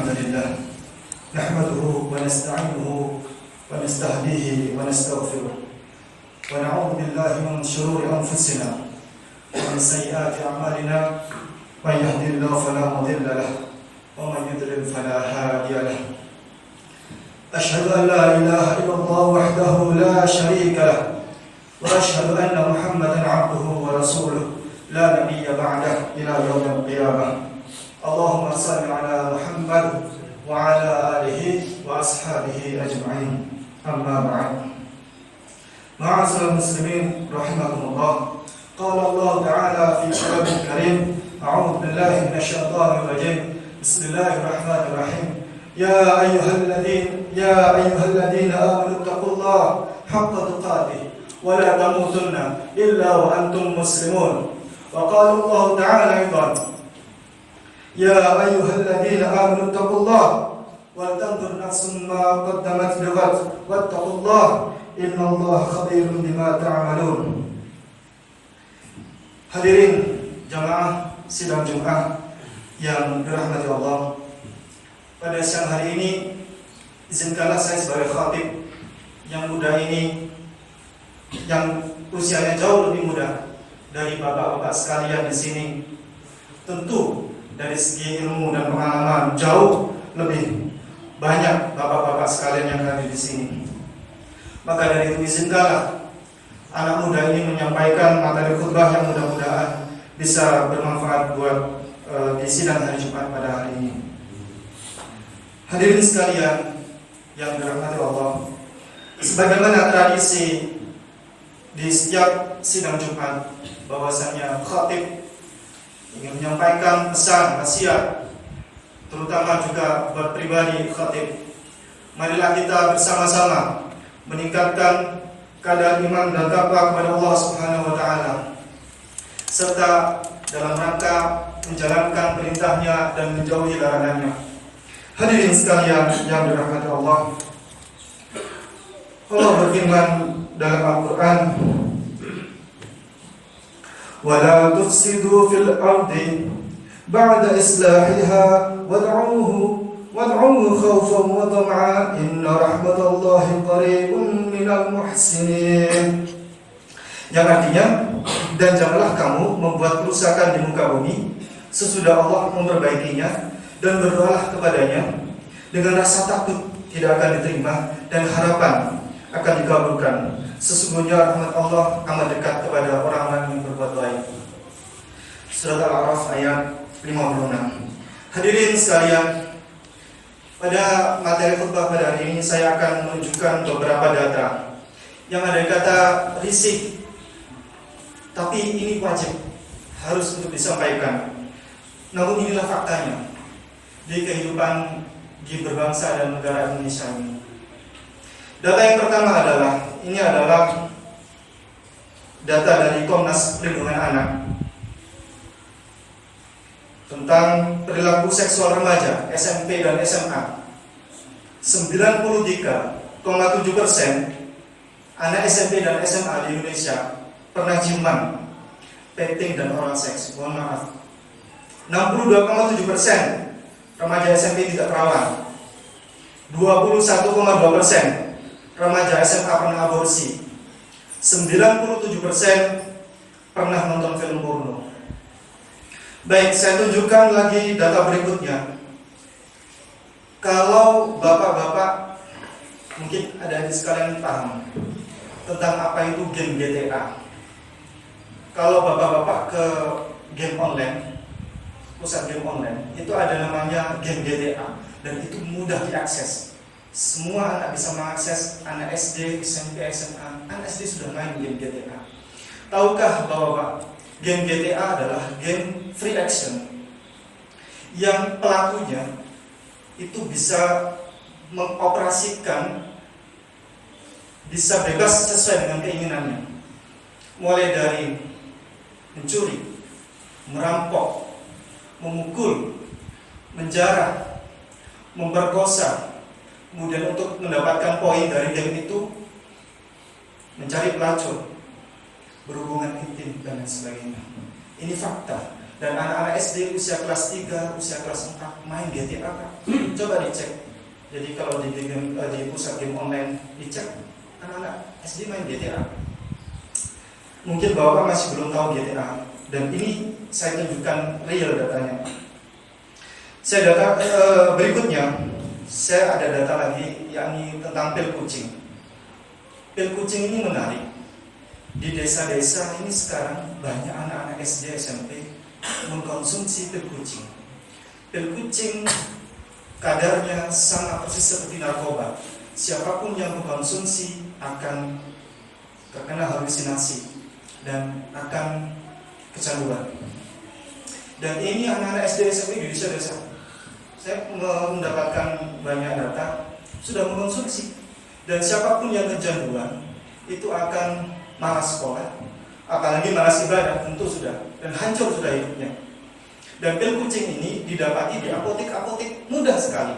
الحمد لله نحمده ونستعينه ونستهديه ونستغفره ونعوذ بالله من شرور أنفسنا ومن سيئات أعمالنا من يهدي الله فلا مضل له ومن يضلل فلا هادي له أشهد أن لا إله إلا الله وحده لا شريك له وأشهد أن محمدا عبده ورسوله لا نبي بعده إلى يوم القيامة اللهم صل على محمد وعلى آله وأصحابه أجمعين أما بعد معاشر المسلمين رحمكم الله قال الله تعالى في كتابه الكريم أعوذ بالله من الشيطان الرجيم بسم الله الرحمن الرحيم يا أيها الذين آمنوا اتقوا الله حق تقاته ولا تموتن إلا وأنتم مسلمون وقال الله تعالى أيضا يا أيها الذين آمنوا اتقوا الله ولتنظر نفس ما قدمت لغد واتقوا الله إن الله خبير بما تعملون. Hadirin jamaah sidang Jumat yang dirahmati Allah, pada siang hari ini izinkanlah saya sebagai khatib yang muda ini, yang usianya jauh lebih muda dari bapak-bapak sekalian di sini, tentu dari segi ilmu dan pengalaman jauh lebih banyak bapak-bapak sekalian yang hadir di sini. Maka dari itu izinkanlah anak muda ini menyampaikan materi khutbah yang mudah-mudahan bisa bermanfaat buat di sidang hari Jumat pada hari ini. Hadirin sekalian yang dirahmati Allah, sebagaimana tradisi di setiap sidang Jumat bahwasanya khatib ingin menyampaikan pesan wasiat, terutama juga buat pribadi khatib. Marilah kita bersama-sama meningkatkan kadar iman dan takwa kepada Allah Subhanahu wa taala, serta dalam rangka menjalankan perintahnya dan menjauhi larangannya. Hadirin sekalian yang dirahmati Allah, Allah berfirman dalam Al-Quran, وَلَا تُفْسِدُوا فِي الْأَرْضِ بَعْدَ إِصْلَاحِهَا وَادْعُوهُ خَوْفًا وَطَمَعًا إِنَّ رَحْمَةَ اللَّهِ قَرِيبٌ مِنَ الْمُحْسِنِينَ. Yang artinya, dan janganlah kamu membuat kerusakan di muka bumi sesudah Allah memperbaikinya, dan berdoalah kepadanya dengan rasa takut tidak akan diterima dan harapan akan dikabulkan. Sesungguhnya rahmat Allah amat dekat kepada orang-orang yang berbuat baik. Surat Al-A'raf ayat 56. Hadirin sekalian, pada materi khutbah pada hari ini saya akan menunjukkan beberapa data yang ada kata risih, tapi ini wajib harus untuk disampaikan. Namun inilah faktanya di kehidupan di berbangsa dan negara Indonesia ini. Data yang pertama adalah data dari Komnas Perlindungan Anak tentang perilaku seksual remaja SMP dan SMA. 93,7% anak SMP dan SMA di Indonesia pernah ciuman, petting dan oral seks. Mohon maaf. 62,7% remaja SMP tidak perawan. 21,2% remaja SMA pernah aborsi. 97% pernah nonton film porno. Baik, saya tunjukkan lagi data berikutnya. Kalau bapak-bapak mungkin ada di sekalian paham tentang apa itu game GTA. Kalau bapak-bapak ke game online, pusat game online, itu ada namanya game GTA, dan itu mudah diakses. Semua anak bisa mengakses, anak SD, SMP, SMA, anak SD sudah main game GTA. Tahukah bahwa game GTA adalah game free action yang pelakunya itu bisa mengoperasikan, bisa bebas sesuai dengan keinginannya, mulai dari mencuri, merampok, memukul, menjarah, memperkosa. Kemudian untuk mendapatkan poin dari game itu, mencari pelacur, berhubungan intim dan lain sebagainya. Ini fakta. Dan anak-anak SD usia kelas 3, usia kelas 4 main GTA Kak. Coba dicek. Jadi kalau di pusat game online dicek, anak-anak SD main GTA. Mungkin Bapak masih belum tahu GTA. Dan ini saya tunjukkan real datanya. Berikutnya, saya ada data lagi, yakni tentang pil kucing. Pil kucing ini menarik. Di desa-desa ini sekarang banyak anak-anak SD, SMP mengkonsumsi pil kucing. Pil kucing kadarnya sama persis seperti narkoba. Siapapun yang mengkonsumsi akan terkena halusinasi dan akan kecanduan. Dan ini anak-anak SD, SMP di desa-desa. Saya mendapatkan banyak data sudah mengkonsumsi. Dan siapapun yang kecanduan itu akan malas sekolah, apalagi malas ibadah, tentu sudah, dan hancur sudah hidupnya. Dan pil kucing ini didapati di apotek-apotek mudah sekali.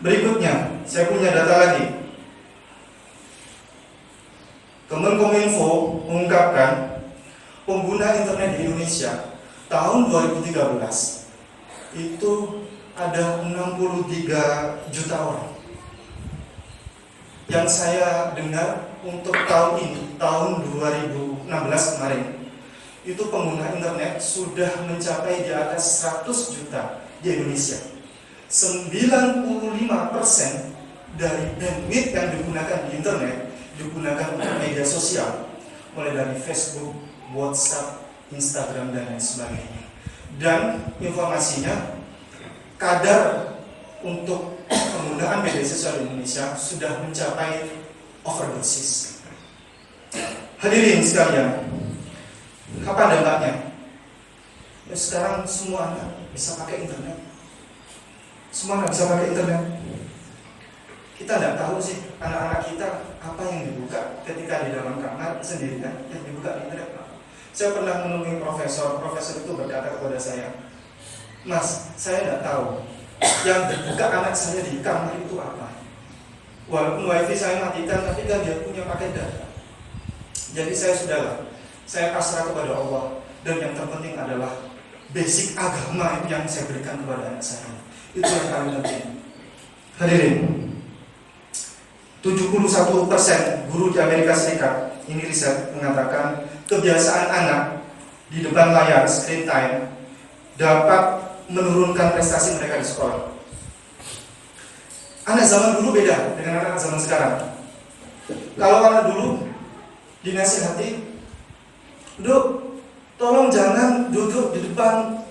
Berikutnya, saya punya data lagi. Kemenkominfo mengungkapkan pengguna internet di Indonesia tahun 2013 itu ada 63 juta orang. Yang saya dengar untuk tahun ini, tahun 2016 kemarin, itu pengguna internet sudah mencapai di atas 100 juta di Indonesia. 95% dari bandwidth yang digunakan di internet digunakan untuk media sosial, mulai dari Facebook, WhatsApp, Instagram, dan lain sebagainya. Dan informasinya, kadar untuk penggunaan media sosial di Indonesia sudah mencapai overdosis. Hadirin sekalian, apa dampaknya? Ya, sekarang semua anak bisa pakai internet. Semua anak bisa pakai internet. Kita tidak tahu sih anak-anak kita apa yang dibuka ketika di dalam kamar sendirian, yang dibuka di internet. Saya pernah menemui profesor itu berkata kepada saya, "Mas, saya tidak tahu yang dibuka anak saya di kamar itu apa. Walaupun wifi saya matikan, tapi kan dia punya paket data." Jadi saya pasrah kepada Allah. Dan yang terpenting adalah basic agama yang saya berikan kepada anak saya. Itu yang paling penting. Hadirin, 71% guru di Amerika Serikat, ini riset mengatakan kebiasaan anak di depan layar screen time dapat menurunkan prestasi mereka di sekolah. Anak zaman dulu beda dengan anak zaman sekarang. Kalau anak dulu dinasihati, "Duk, tolong jangan duduk di depan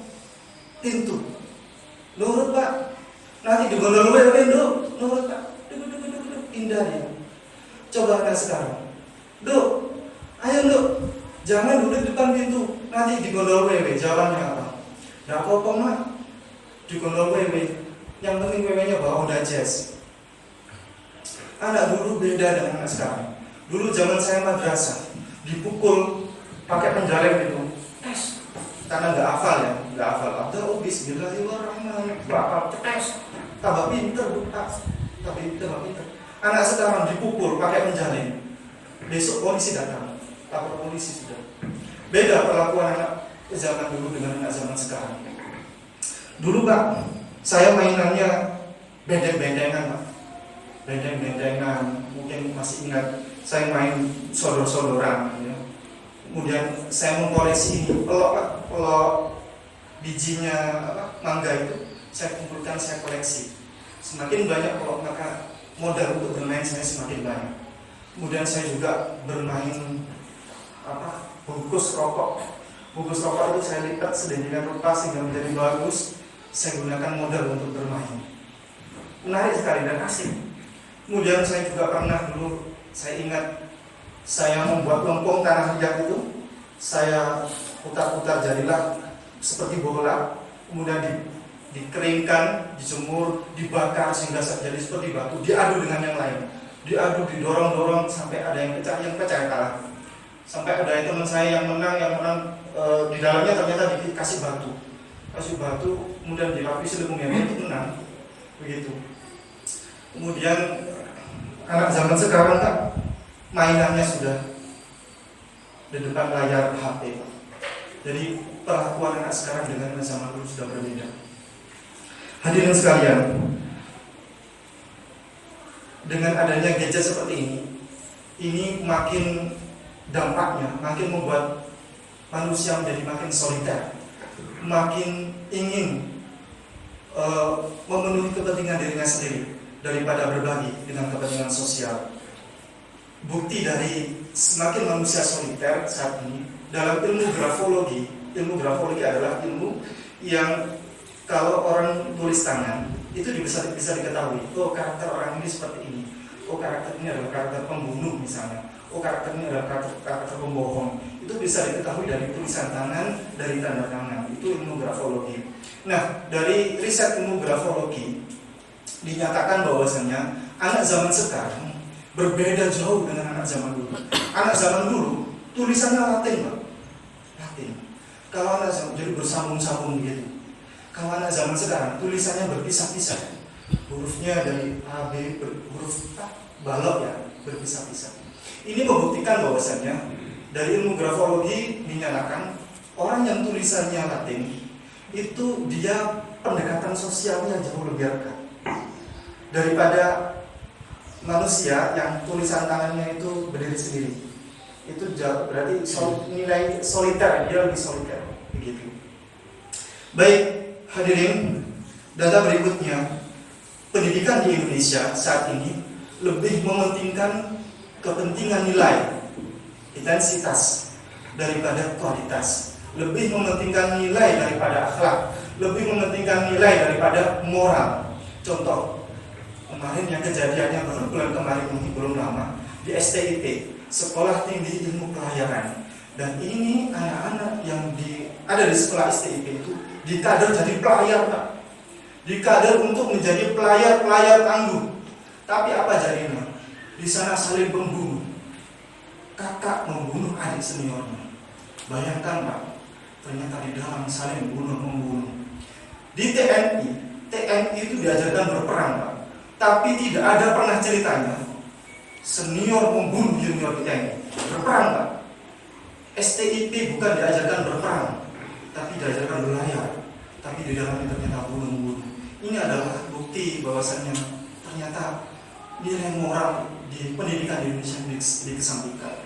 pintu." "Nurut Pak." "Nanti digondol wewe, Duk." "Nurut Pak." Duduk, indah dia. Coba anak sekarang, "Duk, ayo Duk, jangan duduk di depan pintu, nanti digondol wewe." Jawabannya apa? "Nggak apa-apa Mak, digondol wewe, yang penting wewenya bawa Honda Jazz." Anak dulu beda dengan anak sekarang. Dulu zaman saya madrasah, dipukul pakai penjalin gitu, tes, karena nggak hafal ya, nggak hafal. Bismillahirrahmanirrahim, nggak hafal, tes, tambah pinter, tapi tambah pinter. Anak sekarang dipukul pakai penjalin, besok polisi datang, lapor polisi sudah. Beda perlakuan anak zaman dulu dengan anak zaman sekarang. Dulu Pak, saya mainannya bendeng-bendengan Pak, bendeng-bendengan. Mungkin masih ingat, saya main sodor-sodoran ya. Kemudian saya mengkoleksi ini pelok bijinya mangga itu, saya kumpulkan, saya koleksi. Semakin banyak pelok, maka modal untuk bermain saya semakin banyak. Kemudian saya juga bermain bungkus rokok. Bungkus rokok itu saya lipat sedemikian rupa sehingga menjadi bagus. Saya gunakan modal untuk bermain. Menarik sekali dan asik. Kemudian saya juga pernah dulu, saya ingat, saya membuat lempung tanah liat itu. Saya putar-putar jadilah seperti bola. Kemudian dikeringkan, dijemur, dibakar sehingga jadi seperti batu. Diadu dengan yang lain. Diadu, didorong-dorong sampai ada yang pecah kalah. Sampai ada teman saya yang menang di dalamnya ternyata dikasih batu. Kemudian dilapisi lempungnya, itu menang. Begitu. Kemudian anak zaman sekarang Kak, mainannya sudah di depan layar HP. Jadi perlakuan anak sekarang dengan anak zaman dulu sudah berbeda. Hadirin sekalian, dengan adanya gadget seperti ini makin dampaknya makin membuat manusia menjadi makin soliter, makin ingin memenuhi kepentingan dirinya sendiri daripada berbagi dengan kepentingan sosial. Bukti dari semakin manusia soliter saat ini dalam ilmu grafologi adalah ilmu yang kalau orang tulis tangan itu bisa diketahui, oh karakter orang ini seperti ini, oh karakter ini adalah karakter pembunuh misalnya, oh karakter ini adalah karakter pembohong. Itu bisa diketahui dari tulisan tangan, dari tanda tangan. Itu ilmu grafologi. Nah, dari riset ilmu grafologi dinyatakan bahwasanya anak zaman sekarang berbeda jauh dengan anak zaman dulu. Anak zaman dulu tulisannya Latin, Pak. Latin. Kalau anak zaman jadi bersambung-sambung begitu. Kalau anak zaman sekarang tulisannya berpisah-pisah. Hurufnya dari A, B, huruf balok ya, berpisah-pisah. Ini membuktikan bahwasanya dari ilmu grafologi dinyatakan orang yang tulisannya Latin itu dia pendekatan sosialnya jauh lebih dekat daripada manusia yang tulisan tangannya itu berdiri sendiri. Itu jauh, berarti nilai soliter, dia lebih soliter begitu. Baik, hadirin, data berikutnya, pendidikan di Indonesia saat ini lebih mementingkan kepentingan nilai, intensitas daripada kualitas, lebih mementingkan nilai daripada akhlak, lebih mementingkan nilai daripada moral. Contoh, kemarin yang kejadiannya baru bulan kemarin ini belum lama di STIP, Sekolah Tinggi Ilmu Pelayaran, dan ini anak-anak yang ada di sekolah STIP itu dikader jadi pelayar, Pak. Dikader untuk menjadi pelayar tangguh. Tapi apa jadinya? Di sana saling membunuh. Kakak membunuh adik seniornya. Bayangkan, Pak, ternyata di dalam saling membunuh. Di TNI itu diajarkan berperang, Pak. Tapi tidak ada pernah ceritanya senior membunuh junior TNI. Berperang, Pak. STIP bukan diajarkan berperang, tapi diajarkan berlayar. Tapi di dalamnya ternyata bunuh. Ini adalah bukti bahwasannya ternyata nilai moral di pendidikan di Indonesia dikesampingkan.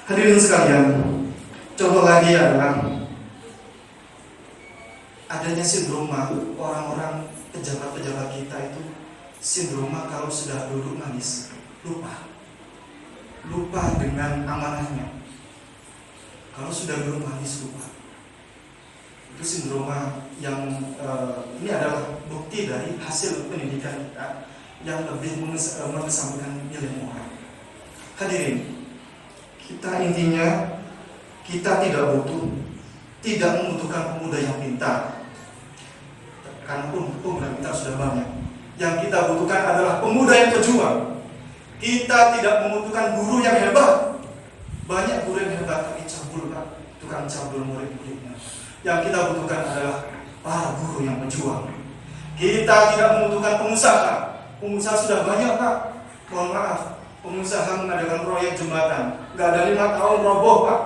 Hadirin sekalian, contoh lagi adalah adanya sindroma orang-orang pejabat-pejabat kita itu, sindroma kalau sudah duduk manis lupa dengan amanahnya. Kalau sudah duduk manis lupa. Itu sindroma yang ini adalah bukti dari hasil pendidikan kita yang lebih mengesampingkan nilai moral. Hadirin, kita intinya kita tidak membutuhkan pemuda yang pintar, karena pemuda pintar sudah banyak. Yang kita butuhkan adalah pemuda yang berjuang. Kita tidak membutuhkan guru yang hebat. Banyak guru yang hebat tapi cabul, Pak, tukang cabul murid-muridnya. Yang kita butuhkan adalah para guru yang berjuang. Kita tidak membutuhkan pengusaha. Pengusaha sudah banyak, Pak. Mohon maaf, pengusaha mengadakan proyek jembatan, nggak ada 5 tahun roboh, Pak.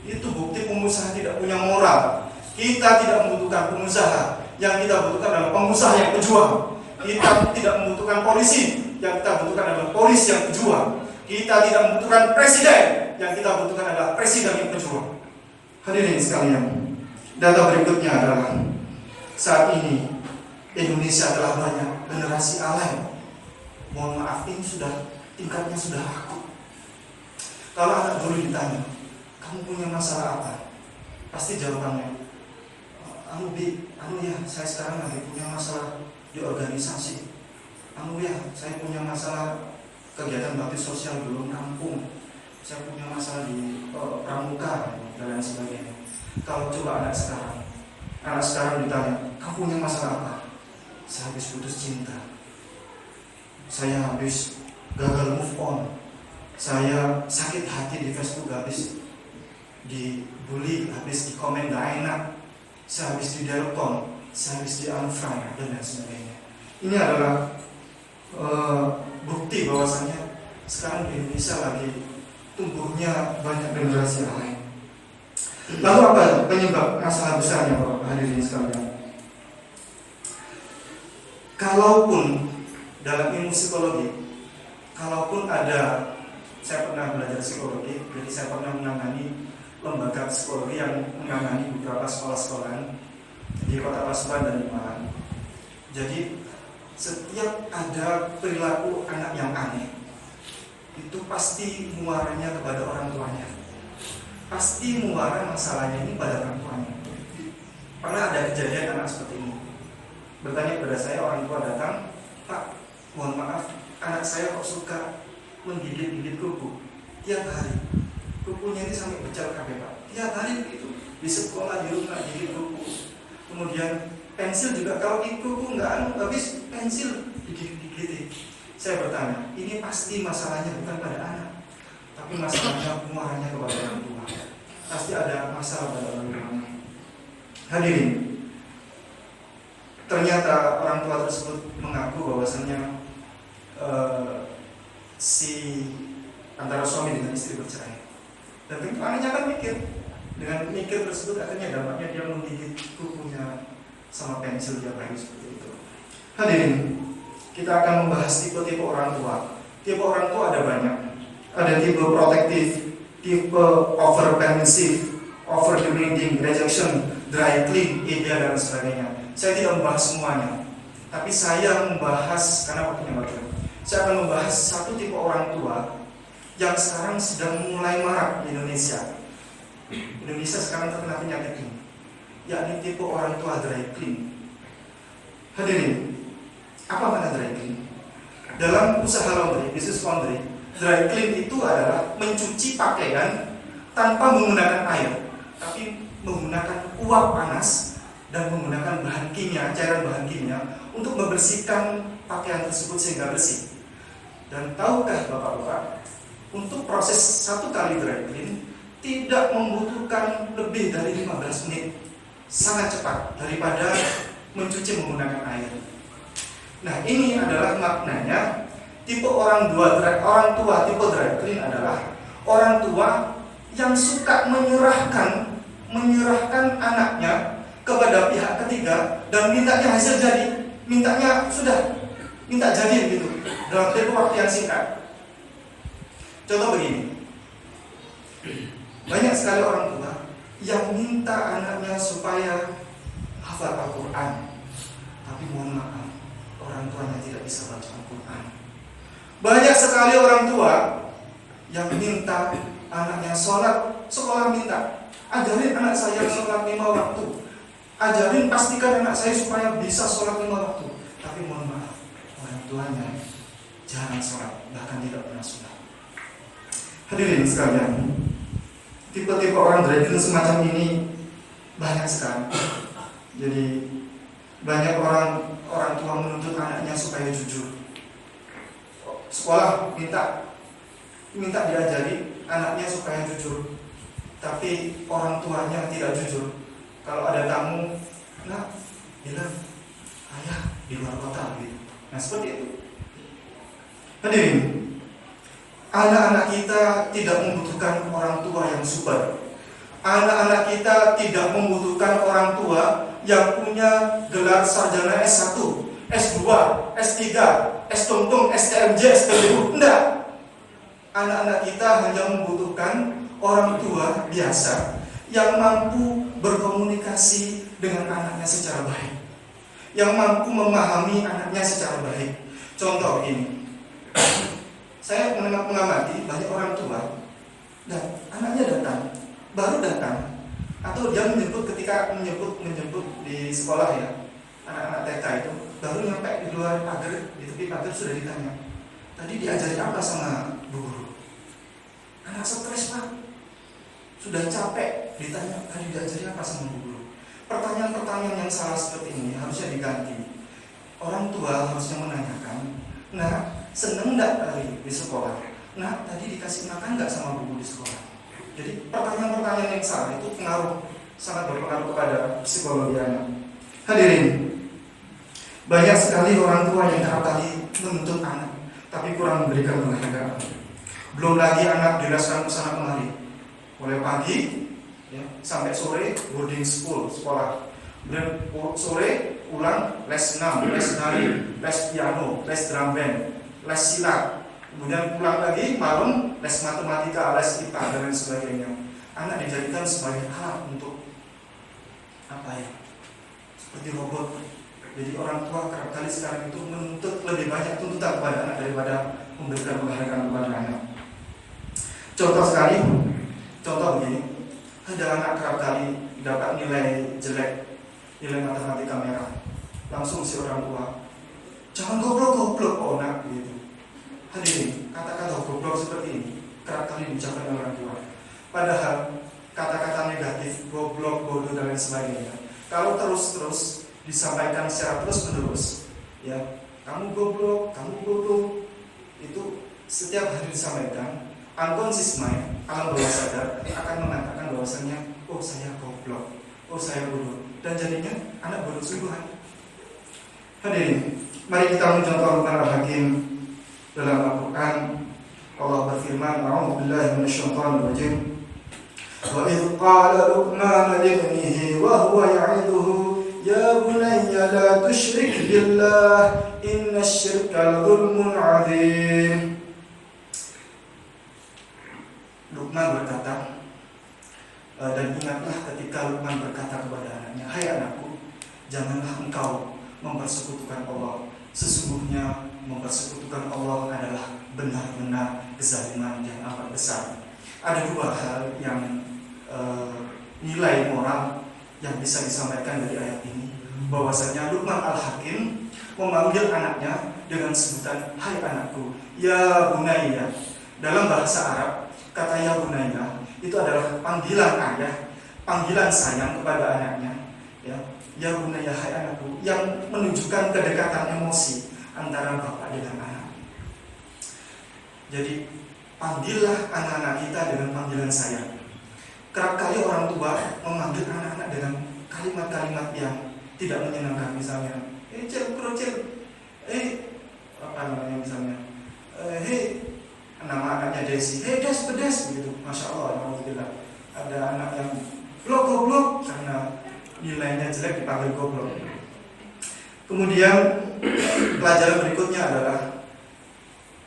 Itu bukti pengusaha tidak punya moral. Kita tidak membutuhkan pengusaha. Yang kita butuhkan adalah pengusaha yang berjuang. Kita tidak membutuhkan polisi. Yang kita butuhkan adalah polisi yang berjuang. Kita tidak membutuhkan presiden. Yang kita butuhkan adalah presiden yang berjuang. Hadirin sekalian, data berikutnya adalah saat ini Indonesia telah banyak generasi alay. Mohon maaf, ini tingkatnya sudah akut. Kalau anak dulu ditanya, kamu punya masalah apa? Pasti jawabannya, ya, saya sekarang lagi punya masalah di organisasi. Ya, saya punya masalah kegiatan bakti sosial belum rampung. Saya punya masalah di pramuka dan lain sebagainya. Kalau coba anak sekarang ditanya, kamu punya masalah apa? Saya habis putus cinta. Saya habis gagal move on. Saya sakit hati di Facebook, habis dibully, habis di komen gak enak. Saya habis di delton, saya habis di unfriend dan lain sebagainya. Ini adalah bukti bahwasannya sekarang di Indonesia lagi tumbuhnya banyak generasi lain. Lalu apa penyebab masalah besarnya Bapak hadirin sekalian? Kalaupun dalam ilmu psikologi, kalaupun ada, saya pernah belajar psikologi, jadi saya pernah menangani lembaga psikologi yang menangani beberapa sekolah-sekolah di Kota Pasuruan dan di Malang. Jadi setiap ada perilaku anak yang aneh, itu pasti muaranya kepada orang tuanya. Pasti muara masalahnya ini pada orang tuanya. Pernah ada kejadian anak seperti ini, bertanya kepada saya, orang tua datang, "Pak, mohon maaf, anak saya kok suka menggigit-gigit kuku tiap hari. Kukunya ini sampai pecah kabeh, Pak. Tiap hari begitu. Di sekolah, di rumah gigit kuku. Kemudian pensil juga, kalau kuku nggak habis, pensil digigit-gigit." Saya bertanya, ini pasti masalahnya bukan pada anak, tapi masalahnya muaranya kepada orang tua. Pasti ada masalah pada orang tua. Hadirin, ternyata orang tua tersebut mengaku bahwasannya si antara suami dengan istri bercerai. Dan tentu anaknya kan mikir, dengan mikir tersebut akhirnya dampaknya dia menggigit kukunya sama pensil tiap hari seperti itu. Hadirin, kita akan membahas tipe-tipe orang tua. Tipe orang tua ada banyak. Ada tipe protektif, tipe over permissive, over demanding, rejection, dry clean, ideal dan sebagainya. Saya tidak membahas semuanya, tapi saya membahas, karena waktunya bagus, saya akan membahas satu tipe orang tua yang sekarang sedang mulai marak di Indonesia. Indonesia sekarang terkena penyakit ini, yakni tipe orang tua dry clean. Hadirin, apa makna dry clean? Dalam usaha laundry, bisnis laundry, dry clean itu adalah mencuci pakaian tanpa menggunakan air, tapi menggunakan uap panas dan menggunakan bahan kimia, cairan bahan kimia untuk membersihkan pakaian tersebut sehingga bersih. Dan tahukah Bapak-bapak, untuk proses satu kali dry clean tidak membutuhkan lebih dari 15 menit, sangat cepat daripada mencuci menggunakan air. Nah, ini adalah maknanya tipe orang tua tipe dry clean adalah orang tua yang suka menyerahkan anaknya kepada pihak ketiga dan mintanya hasil jadi, minta jadi gitu dalam tempo waktu yang singkat. Contoh begini, banyak sekali orang tua yang minta anaknya supaya hafal Al-Quran, tapi mohon maaf, orang tuanya tidak bisa baca Al-Quran. Banyak sekali orang tua yang minta anaknya sholat, sekolah minta, ajarin anak saya sholat 5 waktu, ajarin pastikan anak saya supaya bisa sholat 5 waktu. Tapi mohon maaf, orang tuanya jarang sholat, bahkan tidak pernah sholat. Hadirin sekalian, tipe-tipe orang dry clean semacam ini banyak sekali. Jadi banyak orang tua menuntut anaknya supaya jujur. Sekolah minta diajari anaknya supaya jujur, tapi orang tuanya tidak jujur. Kalau ada tamu, nak bilang ayah di luar kota gitu. Nah, seperti itu. Hadirin, anak-anak kita tidak membutuhkan orang tua yang super. Anak-anak kita tidak membutuhkan orang tua yang punya gelar sarjana S1, S2, S3, S-Tungtung, STMJ, SPBU. Enggak. Anak-anak kita hanya membutuhkan orang tua biasa yang mampu berkomunikasi dengan anaknya secara baik, yang mampu memahami anaknya secara baik. Contoh ini, saya mengamati banyak orang tua dan anaknya baru datang, atau dia ketika menyebut di sekolah ya, anak-anak TK itu baru nyampe di luar pagar, di tepi pagar sudah ditanya, tadi diajari apa sama bu guru? Anak stres, Pak, sudah capek ditanya tadi diajari apa sama bu guru. Pertanyaan-pertanyaan yang salah seperti ini harusnya diganti. Orang tua harusnya menanyakan, nah, seneng nggak tadi di sekolah? Nah, tadi dikasih makan nggak sama bu guru di sekolah? Jadi pertanyaan-pertanyaan yang salah itu sangat berpengaruh kepada psikologi anak. Hadirin, banyak sekali orang tua yang kerap kali menuntut anak, tapi kurang memberikan penghargaan. Belum lagi anak diraskan kesana kemari. Mulai pagi ya, sampai sore boarding school, sekolah. Kemudian sore pulang les senam, les nari, les piano, les drum band, les silat. Kemudian pulang lagi malam les matematika, les IPA dan lain sebagainya. Anak dijadikan sebagai alat untuk apa ya? Seperti robot. Jadi orang tua kerap kali sekarang itu menuntut lebih banyak tuntutan kepada anak daripada memberikan penghargaan kepada anak. Contoh begini, ada anak kerap kali dapat nilai jelek, nilai matematika merah. Langsung si orang tua, jangan goblok oh nak gitu. Hadirin, kata-kata goblok seperti ini kerap kali diucapkan oleh orang tua. Padahal kata-kata negatif, goblok, bodoh dan lain sebagainya, kalau terus disampaikan secara terus-menerus, ya, kamu goblok, kamu bodoh, itu setiap hari disampaikan, unconscious mind, alam bawah sadar akan mengatakan bahwasanya, oh saya goblok, oh saya bodoh, dan jadinya anak bodoh sungguhan. Hadirin, mari kita mencontoh Luqman Al-Hakim dalam Al-Quran. Allah berfirman, A'udzubillahi minasyaitonir rajim. Wa idh qala Luqman libnihi wa huwa ya'iduhu ya bunayya la tusyrik billah innasyirka ladzulmun 'adzim. Luqman berkata, dan ingatlah ketika Luqman berkata kepada anaknya, hai anakku, janganlah engkau mempersekutukan Allah. Sesungguhnya mempersekutukan Allah adalah benar-benar kezaliman yang amat besar. Ada dua hal yang nilai moral yang bisa disampaikan dari ayat ini, bahwasanya Luqman Al-Hakim memanggil anaknya dengan sebutan hai anakku, ya bunayya. Dalam bahasa Arab, kata ya bunayya itu adalah panggilan ayah, panggilan sayang kepada anaknya, ya bunayya, hai anakku, yang menunjukkan kedekatan emosi antara bapak dengan anak. Jadi panggillah anak-anak kita dengan panggilan sayang. Kerap kali orang tua memanggil anak-anak dengan kalimat-kalimat yang tidak menyenangkan, misalnya, misalnya, nama anaknya Desi, des pedes, begitu, masya Allah, alhamdulillah. Ada anak yang goblok karena nilainya jelek dipanggil goblok. Kemudian pelajaran berikutnya adalah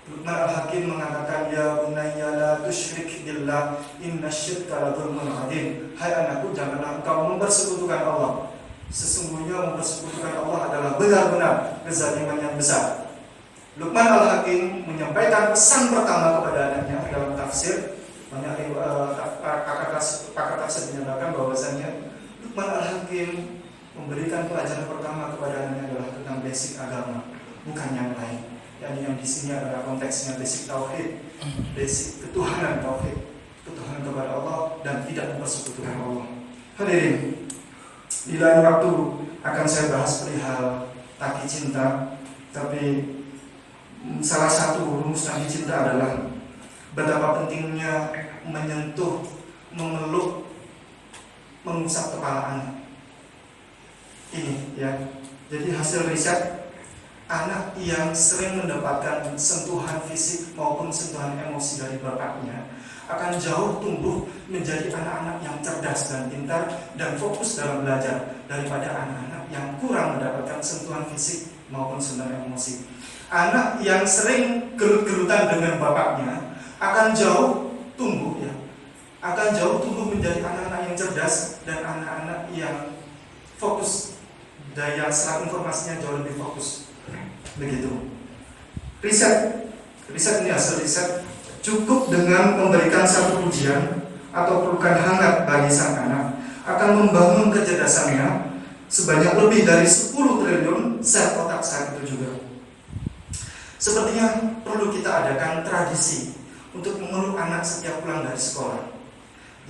Luqman Al-Hakim mengatakan, ya bunayya la tusyrik billah innasyirka ladzulmun 'adzim. Hai anakku, janganlah engkau mempersekutukan Allah. Sesungguhnya mempersekutukan Allah adalah benar-benar kezaliman yang besar. Luqman Al-Hakim menyampaikan pesan pertama kepada anaknya dalam tafsir. Banyak pakar tafsir menyatakan bahwasanya Luqman Al-Hakim memberikan pelajaran pertama kepada anaknya adalah tentang basic agama, bukan yang lain. Yang di sini adalah konteksnya basic tauhid, basic ketuhanan tauhid, ketuhanan kepada Allah dan tidak mempersekutukan Allah. Hadirin, di lain waktu akan saya bahas perihal tagih cinta, tapi salah satu rumus tagih cinta adalah betapa pentingnya menyentuh, memeluk, mengusap kepala anak. Ini ya, jadi hasil riset, anak yang sering mendapatkan sentuhan fisik maupun sentuhan emosi dari bapaknya akan jauh tumbuh menjadi anak-anak yang cerdas dan pintar dan fokus dalam belajar daripada anak-anak yang kurang mendapatkan sentuhan fisik maupun sentuhan emosi. Anak yang sering gerut-gerutan dengan bapaknya akan jauh tumbuh menjadi anak-anak yang cerdas dan anak-anak yang fokus, daya serap informasinya jauh lebih fokus. Begitu. Riset ini hasil riset, cukup dengan memberikan satu pujian atau pelukan hangat bagi sang anak akan membangun kecerdasannya sebanyak lebih dari 10 triliun sel otak saat itu juga. Sepertinya perlu kita adakan tradisi untuk memeluk anak setiap pulang dari sekolah.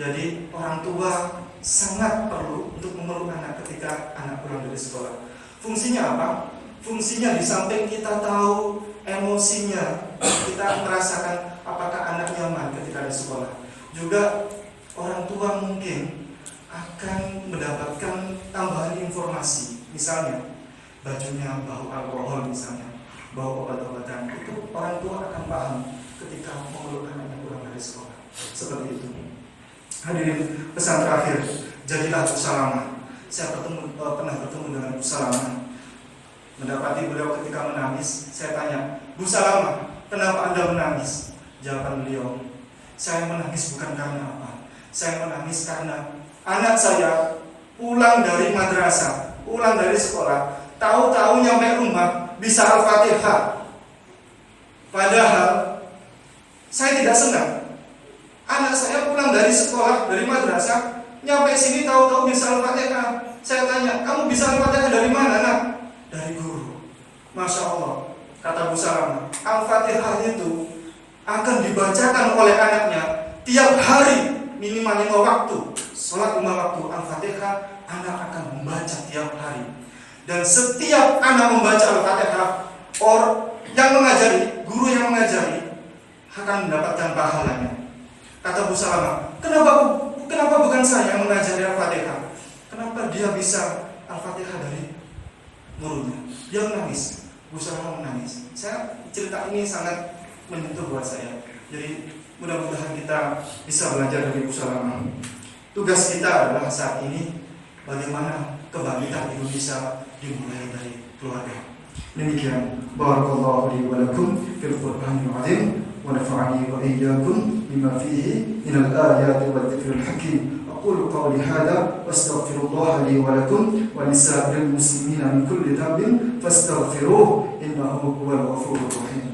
Jadi orang tua sangat perlu untuk memeluk anak ketika anak pulang dari sekolah. Fungsinya apa? Fungsinya di samping kita tahu emosinya, kita merasakan apakah anak nyaman ketika di sekolah. Juga orang tua mungkin akan mendapatkan tambahan informasi. Misalnya bajunya bau alkohol, misalnya bau obat-obatan. Itu orang tua akan paham ketika memeluk anaknya pulang dari sekolah. Seperti itu. Hadirin, pesan terakhir, jadilah Abu Salamah. Saya pernah bertemu dengan Abu Salamah, mendapati beliau ketika menangis. Saya tanya, Bu Salamah, kenapa Anda menangis? Jawaban beliau, saya menangis bukan karena apa. Saya menangis karena anak saya pulang dari madrasah, pulang dari sekolah, tahu-tahu nyampe rumah bisa Al-Fatihah. Padahal saya tidak senang. Anak saya pulang dari sekolah, dari madrasah, nyampe sini tahu-tahu bisa Al-Fatihah. Saya tanya, kamu bisa Al-Fatihah dari mana, nak? Dari guru. Masya Allah, kata Bu Salamah, Al-Fatihah itu akan dibacakan oleh anaknya tiap hari, minimal 5 waktu. Sholat 5 waktu, Al-Fatihah anak akan membaca tiap hari. Dan setiap anak membaca Al-Fatihah, yang mengajari, guru yang mengajari akan mendapatkan pahalanya. Kata Bu Salamah, kenapa bukan saya yang mengajari Al-Fatihah? Kenapa dia bisa Al-Fatihah dari gurunya? Dia menangis, Bu Salamah menangis. Cerita ini sangat menyentuh buat saya. Jadi mudah-mudahan kita bisa belajar dari Bu Salamah. Tugas kita adalah saat ini bagaimana kebangkitan Indonesia dimulai dari keluarga. Demikian, barakallahu li wa lakum fil Qur'anil azim. ونفعني وإياكم بما فيه من الآيات والذكر الحكيم. أقول قولي هذا وأستغفر الله لي ولكم ولسائر المسلمين من كل ذنب فاستغفروه إنه هو الغفور الرحيم.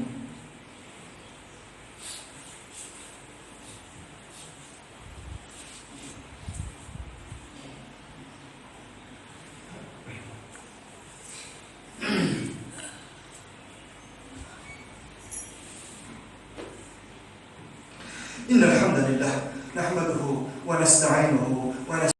إن الحمد لله نحمده ونستعينه